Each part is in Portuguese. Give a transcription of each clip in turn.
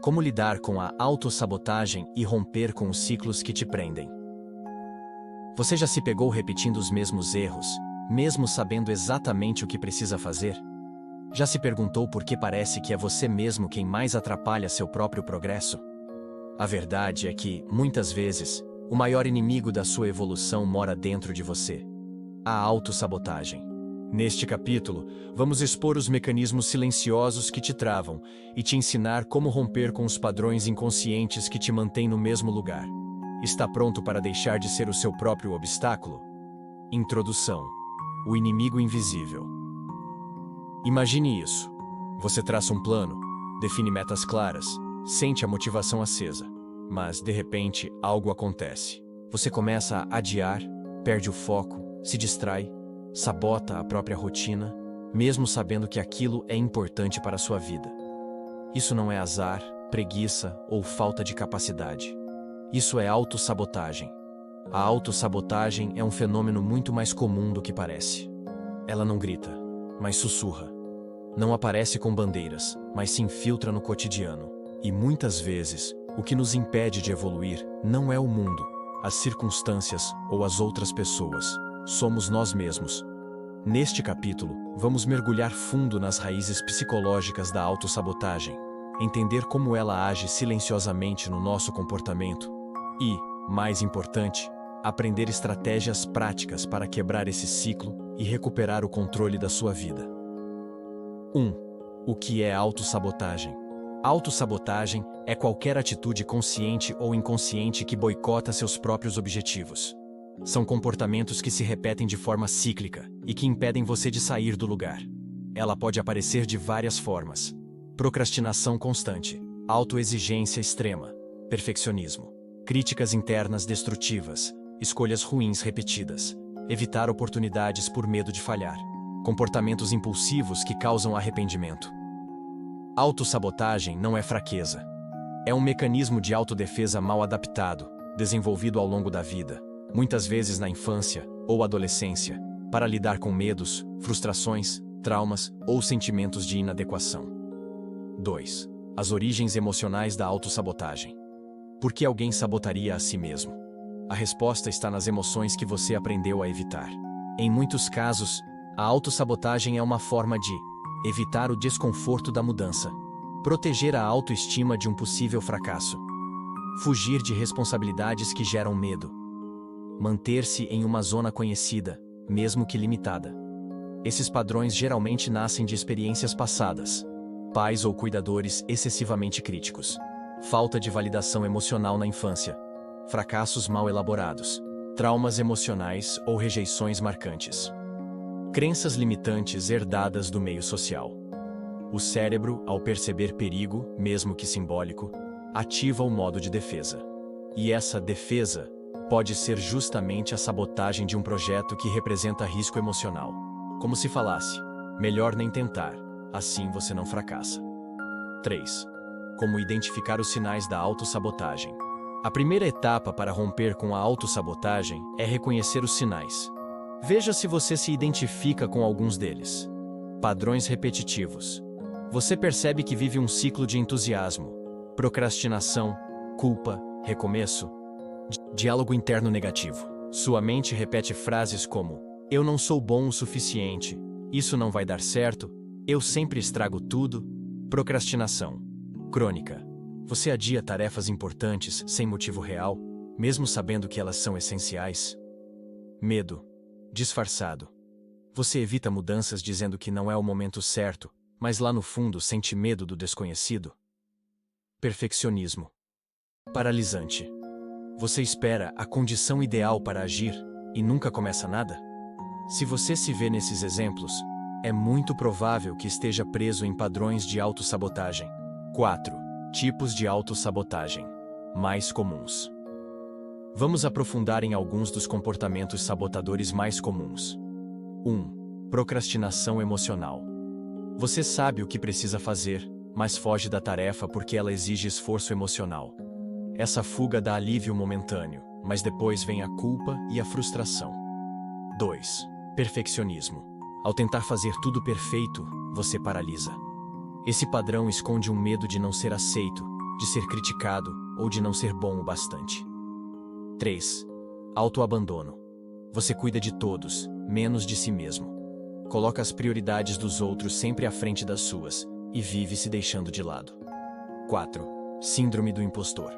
Como lidar com a autossabotagem e romper com os ciclos que te prendem. Você já se pegou repetindo os mesmos erros, mesmo sabendo exatamente o que precisa fazer? Já se perguntou por que parece que é você mesmo quem mais atrapalha seu próprio progresso? A verdade é que, muitas vezes, o maior inimigo da sua evolução mora dentro de você: a autossabotagem. Neste capítulo, vamos expor os mecanismos silenciosos que te travam e te ensinar como romper com os padrões inconscientes que te mantêm no mesmo lugar. Está pronto para deixar de ser o seu próprio obstáculo? Introdução: o inimigo invisível. Imagine isso. Você traça um plano, define metas claras, sente a motivação acesa. Mas, de repente, algo acontece. Você começa a adiar, perde o foco, se distrai, sabota a própria rotina, mesmo sabendo que aquilo é importante para a sua vida. Isso não é azar, preguiça ou falta de capacidade. Isso é autossabotagem. A autossabotagem é um fenômeno muito mais comum do que parece. Ela não grita, mas sussurra. Não aparece com bandeiras, mas se infiltra no cotidiano. E muitas vezes, o que nos impede de evoluir não é o mundo, as circunstâncias ou as outras pessoas. Somos nós mesmos. Neste capítulo, vamos mergulhar fundo nas raízes psicológicas da autossabotagem, entender como ela age silenciosamente no nosso comportamento e, mais importante, aprender estratégias práticas para quebrar esse ciclo e recuperar o controle da sua vida. 1. O que é autossabotagem? Autossabotagem é qualquer atitude consciente ou inconsciente que boicota seus próprios objetivos. São comportamentos que se repetem de forma cíclica e que impedem você de sair do lugar. Ela pode aparecer de várias formas: procrastinação constante, autoexigência extrema, perfeccionismo, críticas internas destrutivas, escolhas ruins repetidas, evitar oportunidades por medo de falhar, comportamentos impulsivos que causam arrependimento. Autossabotagem não é fraqueza. É um mecanismo de autodefesa mal adaptado, desenvolvido ao longo da vida, muitas vezes na infância ou adolescência, para lidar com medos, frustrações, traumas ou sentimentos de inadequação. 2. As origens emocionais da autossabotagem. Por que alguém sabotaria a si mesmo? A resposta está nas emoções que você aprendeu a evitar. Em muitos casos, a autossabotagem é uma forma de evitar o desconforto da mudança, proteger a autoestima de um possível fracasso, fugir de responsabilidades que geram medo, manter-se em uma zona conhecida, mesmo que limitada. Esses padrões geralmente nascem de experiências passadas, pais ou cuidadores excessivamente críticos, falta de validação emocional na infância, fracassos mal elaborados, traumas emocionais ou rejeições marcantes. Crenças limitantes herdadas do meio social. O cérebro, ao perceber perigo, mesmo que simbólico, ativa o modo de defesa. E essa defesa pode ser justamente a sabotagem de um projeto que representa risco emocional. Como se falasse: melhor nem tentar, assim você não fracassa. 3. Como identificar os sinais da autossabotagem. A primeira etapa para romper com a autossabotagem é reconhecer os sinais. Veja se você se identifica com alguns deles. Padrões repetitivos. Você percebe que vive um ciclo de entusiasmo, procrastinação, culpa, recomeço, diálogo interno negativo. Sua mente repete frases como: eu não sou bom o suficiente, isso não vai dar certo, eu sempre estrago tudo. Procrastinação crônica. Você adia tarefas importantes sem motivo real, mesmo sabendo que elas são essenciais. Medo disfarçado. Você evita mudanças dizendo que não é o momento certo, mas lá no fundo sente medo do desconhecido. Perfeccionismo paralisante. Você espera a condição ideal para agir e nunca começa nada? Se você se vê nesses exemplos, é muito provável que esteja preso em padrões de autossabotagem. 4. Tipos de autossabotagem mais comuns. Vamos aprofundar em alguns dos comportamentos sabotadores mais comuns. 1. Procrastinação emocional. Você sabe o que precisa fazer, mas foge da tarefa porque ela exige esforço emocional. Essa fuga dá alívio momentâneo, mas depois vem a culpa e a frustração. 2. Perfeccionismo. Ao tentar fazer tudo perfeito, você paralisa. Esse padrão esconde um medo de não ser aceito, de ser criticado ou de não ser bom o bastante. 3. Autoabandono. Você cuida de todos, menos de si mesmo. Coloca as prioridades dos outros sempre à frente das suas e vive se deixando de lado. 4. Síndrome do impostor.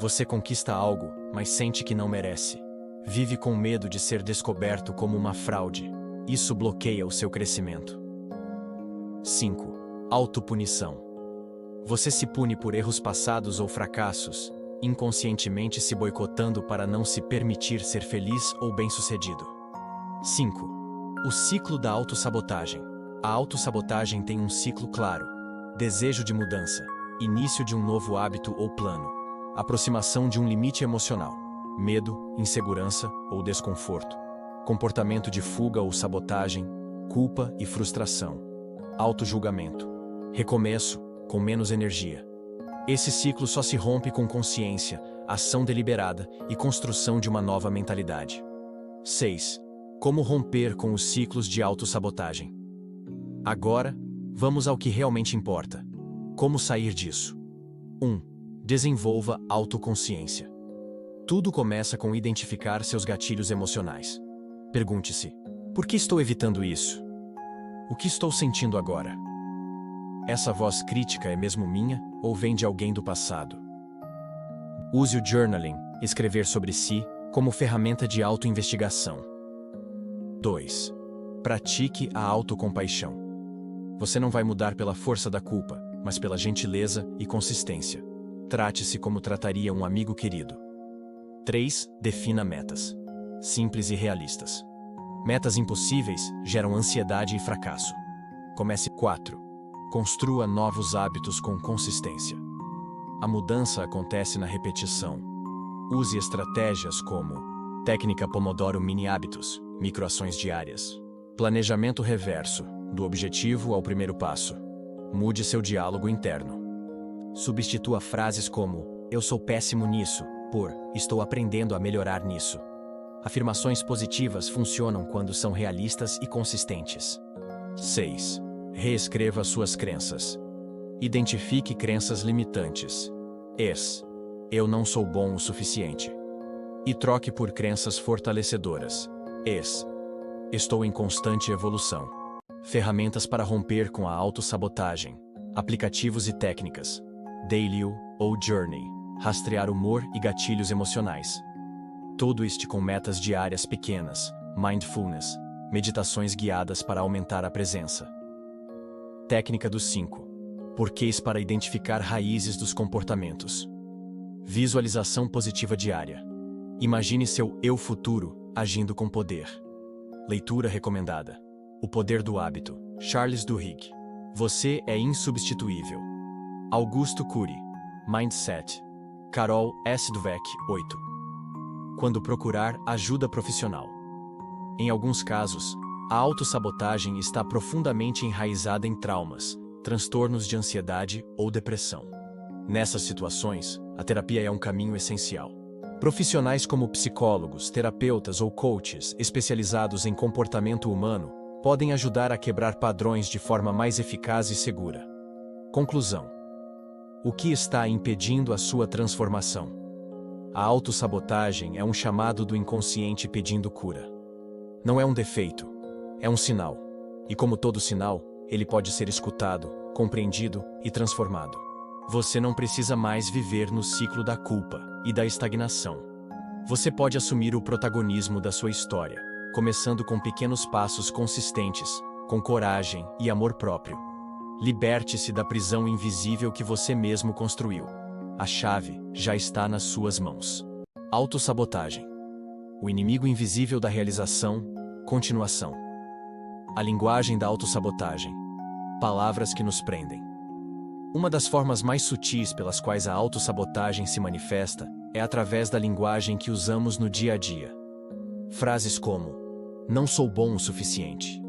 Você conquista algo, mas sente que não merece. Vive com medo de ser descoberto como uma fraude. Isso bloqueia o seu crescimento. 5. Autopunição. Você se pune por erros passados ou fracassos, inconscientemente se boicotando para não se permitir ser feliz ou bem-sucedido. 5. O ciclo da autossabotagem. A autossabotagem tem um ciclo claro: desejo de mudança, início de um novo hábito ou plano, aproximação de um limite emocional, medo, insegurança ou desconforto, comportamento de fuga ou sabotagem, culpa e frustração, autojulgamento, recomeço, com menos energia. Esse ciclo só se rompe com consciência, ação deliberada e construção de uma nova mentalidade. 6. Como romper com os ciclos de autossabotagem. Agora, vamos ao que realmente importa. Como sair disso? 1. Desenvolva autoconsciência. Tudo começa com identificar seus gatilhos emocionais. Pergunte-se: por que estou evitando isso? O que estou sentindo agora? Essa voz crítica é mesmo minha ou vem de alguém do passado? Use o journaling, escrever sobre si, como ferramenta de autoinvestigação. 2. Pratique a autocompaixão. Você não vai mudar pela força da culpa, mas pela gentileza e consistência. Trate-se como trataria um amigo querido. 3. Defina metas. Simples e realistas. Metas impossíveis geram ansiedade e fracasso. Comece. 4. Construa novos hábitos com consistência. A mudança acontece na repetição. Use estratégias como técnica Pomodoro Mini Hábitos, microações diárias. Planejamento reverso, do objetivo ao primeiro passo. Mude seu diálogo interno. Substitua frases como "eu sou péssimo nisso" por "estou aprendendo a melhorar nisso". Afirmações positivas funcionam quando são realistas e consistentes. 6. Reescreva suas crenças. Identifique crenças limitantes. Eu não sou bom o suficiente. E troque por crenças fortalecedoras. Estou em constante evolução. Ferramentas para romper com a autossabotagem. Aplicativos e técnicas. Dailyo ou Journey. Rastrear humor e gatilhos emocionais. Tudo isto com metas diárias pequenas. Mindfulness. Meditações guiadas para aumentar a presença. Técnica dos 5. Porquês para identificar raízes dos comportamentos. Visualização positiva diária. Imagine seu eu futuro agindo com poder. Leitura recomendada. O Poder do Hábito, Charles Duhigg. Você é insubstituível. Augusto Cury. Mindset. Carol S. Dweck, 8. Quando procurar ajuda profissional. Em alguns casos, a autossabotagem está profundamente enraizada em traumas, transtornos de ansiedade ou depressão. Nessas situações, a terapia é um caminho essencial. Profissionais como psicólogos, terapeutas ou coaches especializados em comportamento humano podem ajudar a quebrar padrões de forma mais eficaz e segura. Conclusão: o que está impedindo a sua transformação? A autossabotagem é um chamado do inconsciente pedindo cura. Não é um defeito, é um sinal. E como todo sinal, ele pode ser escutado, compreendido e transformado. Você não precisa mais viver no ciclo da culpa e da estagnação. Você pode assumir o protagonismo da sua história, começando com pequenos passos consistentes, com coragem e amor próprio. Liberte-se da prisão invisível que você mesmo construiu. A chave já está nas suas mãos. Autossabotagem. O inimigo invisível da realização. Continuação. A linguagem da autossabotagem. Palavras que nos prendem. Uma das formas mais sutis pelas quais a autossabotagem se manifesta é através da linguagem que usamos no dia a dia. Frases como: não sou bom o suficiente.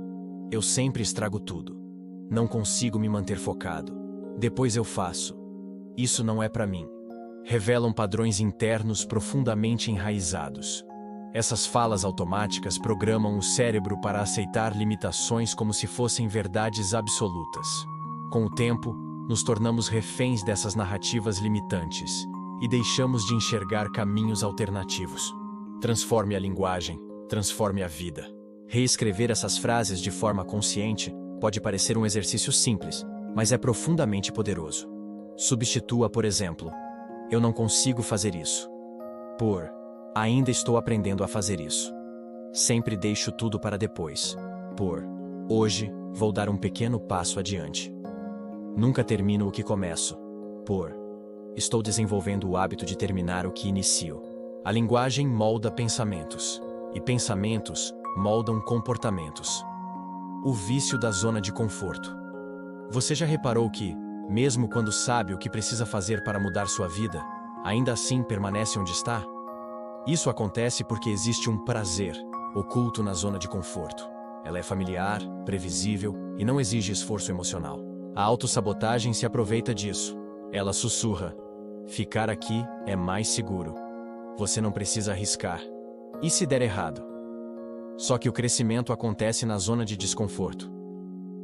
Eu sempre estrago tudo. Não consigo me manter focado. Depois eu faço. Isso não é para mim. Revelam padrões internos profundamente enraizados. Essas falas automáticas programam o cérebro para aceitar limitações como se fossem verdades absolutas. Com o tempo, nos tornamos reféns dessas narrativas limitantes e deixamos de enxergar caminhos alternativos. Transforme a linguagem, transforme a vida. Reescrever essas frases de forma consciente pode parecer um exercício simples, mas é profundamente poderoso. Substitua, por exemplo, "Eu não consigo fazer isso" por "Ainda estou aprendendo a fazer isso". Sempre deixo tudo para depois por "Hoje vou dar um pequeno passo adiante". Nunca termino o que começo por "Estou desenvolvendo o hábito de terminar o que inicio". A linguagem molda pensamentos, e pensamentos moldam comportamentos. O vício da zona de conforto. Você já reparou que, mesmo quando sabe o que precisa fazer para mudar sua vida, ainda assim permanece onde está? Isso acontece porque existe um prazer oculto na zona de conforto. Ela é familiar, previsível e não exige esforço emocional. A autossabotagem se aproveita disso. Ela sussurra: "Ficar aqui é mais seguro. Você não precisa arriscar. E se der errado?" Só que o crescimento acontece na zona de desconforto.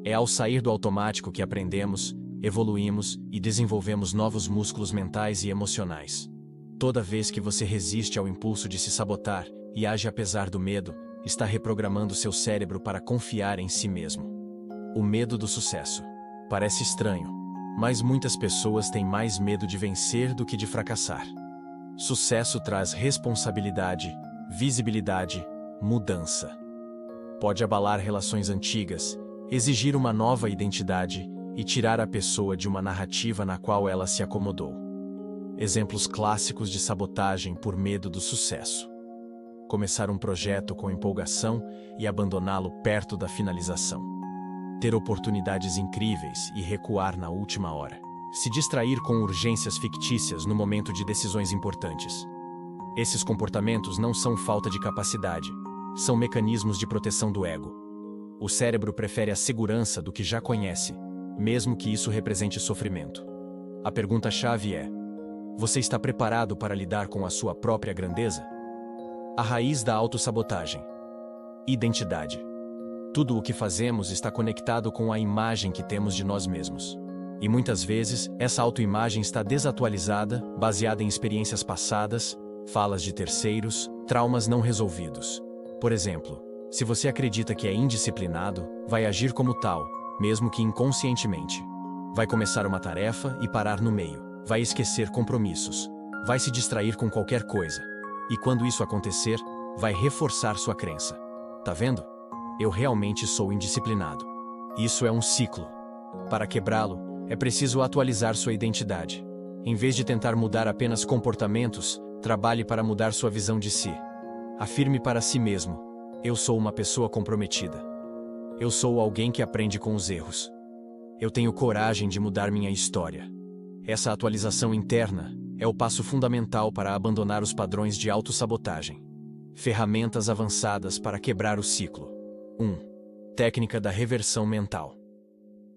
É ao sair do automático que aprendemos, evoluímos e desenvolvemos novos músculos mentais e emocionais. Toda vez que você resiste ao impulso de se sabotar e age apesar do medo, está reprogramando seu cérebro para confiar em si mesmo. O medo do sucesso. Parece estranho, mas muitas pessoas têm mais medo de vencer do que de fracassar. Sucesso traz responsabilidade, visibilidade, mudança. Pode abalar relações antigas, exigir uma nova identidade e tirar a pessoa de uma narrativa na qual ela se acomodou. Exemplos clássicos de sabotagem por medo do sucesso. Começar um projeto com empolgação e abandoná-lo perto da finalização. Ter oportunidades incríveis e recuar na última hora. Se distrair com urgências fictícias no momento de decisões importantes. Esses comportamentos não são falta de capacidade, são mecanismos de proteção do ego. O cérebro prefere a segurança do que já conhece, mesmo que isso represente sofrimento. A pergunta-chave é: você está preparado para lidar com a sua própria grandeza? A raiz da autossabotagem. Identidade. Tudo o que fazemos está conectado com a imagem que temos de nós mesmos. E muitas vezes, essa autoimagem está desatualizada, baseada em experiências passadas, falas de terceiros, traumas não resolvidos. Por exemplo, se você acredita que é indisciplinado, vai agir como tal, mesmo que inconscientemente. Vai começar uma tarefa e parar no meio. Vai esquecer compromissos. Vai se distrair com qualquer coisa. E quando isso acontecer, vai reforçar sua crença. Tá vendo? Eu realmente sou indisciplinado. Isso é um ciclo. Para quebrá-lo, é preciso atualizar sua identidade. Em vez de tentar mudar apenas comportamentos, trabalhe para mudar sua visão de si. Afirme para si mesmo: eu sou uma pessoa comprometida. Eu sou alguém que aprende com os erros. Eu tenho coragem de mudar minha história. Essa atualização interna é o passo fundamental para abandonar os padrões de autossabotagem. Ferramentas avançadas para quebrar o ciclo. 1. Técnica da reversão mental.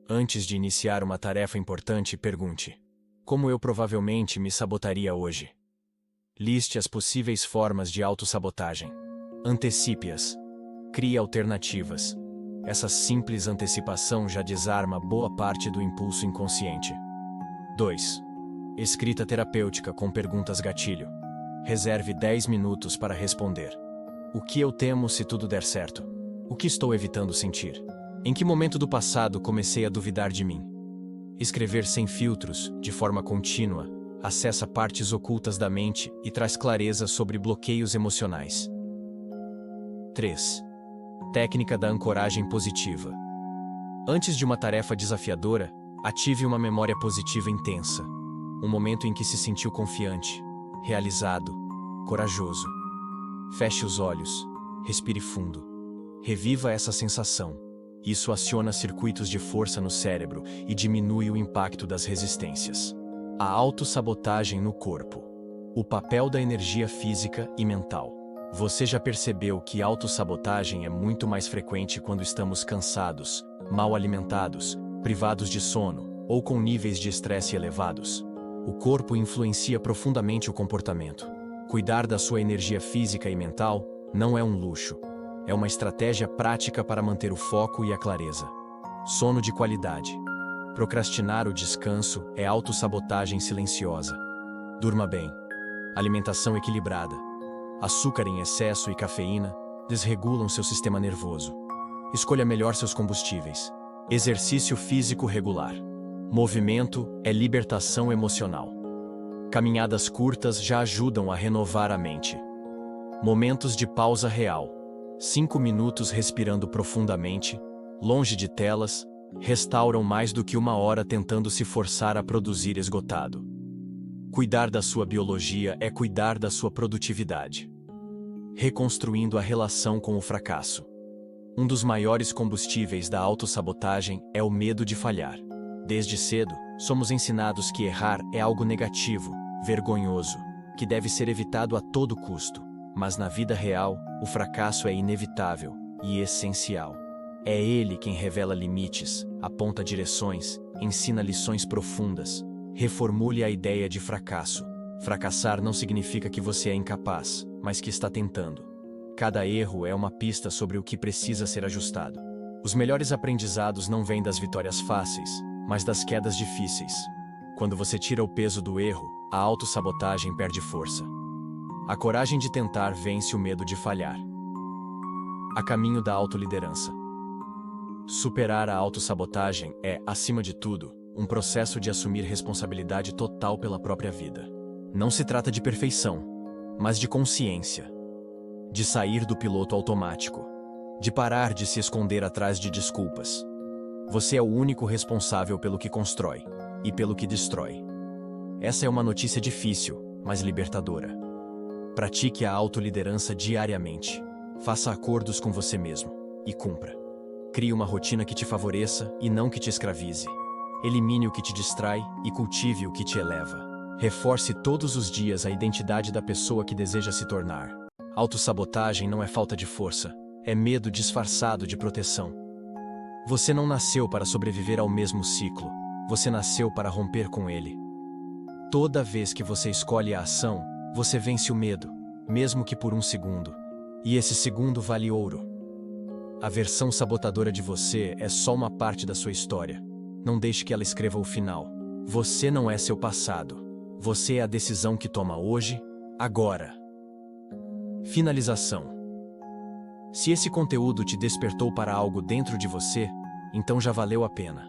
Antes de iniciar uma tarefa importante, pergunte: como eu provavelmente me sabotaria hoje? Liste as possíveis formas de autossabotagem. Antecipe-as. Crie alternativas. Essa simples antecipação já desarma boa parte do impulso inconsciente. 2. Escrita terapêutica com perguntas gatilho. Reserve 10 minutos para responder. O que eu temo se tudo der certo? O que estou evitando sentir? Em que momento do passado comecei a duvidar de mim? Escrever sem filtros, de forma contínua, acessa partes ocultas da mente e traz clareza sobre bloqueios emocionais. 3. Técnica da ancoragem positiva. Antes de uma tarefa desafiadora, ative uma memória positiva intensa. Um momento em que se sentiu confiante, realizado, corajoso. Feche os olhos, respire fundo. Reviva essa sensação. Isso aciona circuitos de força no cérebro e diminui o impacto das resistências. A autossabotagem no corpo. O papel da energia física e mental. Você já percebeu que autossabotagem é muito mais frequente quando estamos cansados, mal alimentados, privados de sono ou com níveis de estresse elevados? O corpo influencia profundamente o comportamento. Cuidar da sua energia física e mental não é um luxo. É uma estratégia prática para manter o foco e a clareza. Sono de qualidade. Procrastinar o descanso é autossabotagem silenciosa. Durma bem. Alimentação equilibrada. Açúcar em excesso e cafeína desregulam seu sistema nervoso. Escolha melhor seus combustíveis. Exercício físico regular. Movimento é libertação emocional. Caminhadas curtas já ajudam a renovar a mente. Momentos de pausa real. 5 minutos respirando profundamente, longe de telas, restauram mais do que 1 hora tentando se forçar a produzir esgotado. Cuidar da sua biologia é cuidar da sua produtividade. Reconstruindo a relação com o fracasso. Um dos maiores combustíveis da autossabotagem é o medo de falhar. Desde cedo, somos ensinados que errar é algo negativo, vergonhoso, que deve ser evitado a todo custo. Mas na vida real, o fracasso é inevitável e essencial. É ele quem revela limites, aponta direções, ensina lições profundas. Reformule a ideia de fracasso. Fracassar não significa que você é incapaz, mas que está tentando. Cada erro é uma pista sobre o que precisa ser ajustado. Os melhores aprendizados não vêm das vitórias fáceis, mas das quedas difíceis. Quando você tira o peso do erro, a autossabotagem perde força. A coragem de tentar vence o medo de falhar. A caminho da autoliderança. Superar a autossabotagem é, acima de tudo, um processo de assumir responsabilidade total pela própria vida. Não se trata de perfeição, mas de consciência. De sair do piloto automático. De parar de se esconder atrás de desculpas. Você é o único responsável pelo que constrói e pelo que destrói. Essa é uma notícia difícil, mas libertadora. Pratique a autoliderança diariamente. Faça acordos com você mesmo e cumpra. Crie uma rotina que te favoreça e não que te escravize. Elimine o que te distrai e cultive o que te eleva. Reforce todos os dias a identidade da pessoa que deseja se tornar. Autossabotagem não é falta de força, é medo disfarçado de proteção. Você não nasceu para sobreviver ao mesmo ciclo, você nasceu para romper com ele. Toda vez que você escolhe a ação, você vence o medo, mesmo que por 1 segundo. E esse segundo vale ouro. A versão sabotadora de você é só uma parte da sua história. Não deixe que ela escreva o final. Você não é seu passado. Você é a decisão que toma hoje, agora. Finalização. Se esse conteúdo te despertou para algo dentro de você, então já valeu a pena.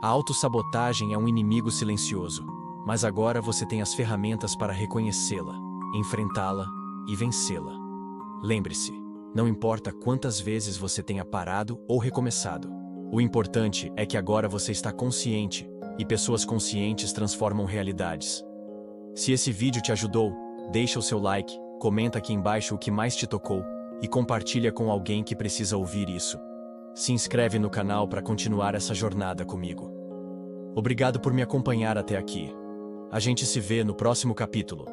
A autossabotagem é um inimigo silencioso, mas agora você tem as ferramentas para reconhecê-la, enfrentá-la e vencê-la. Lembre-se, não importa quantas vezes você tenha parado ou recomeçado. O importante é que agora você está consciente, e pessoas conscientes transformam realidades. Se esse vídeo te ajudou, deixa o seu like, comenta aqui embaixo o que mais te tocou e compartilha com alguém que precisa ouvir isso. Se inscreve no canal para continuar essa jornada comigo. Obrigado por me acompanhar até aqui. A gente se vê no próximo capítulo.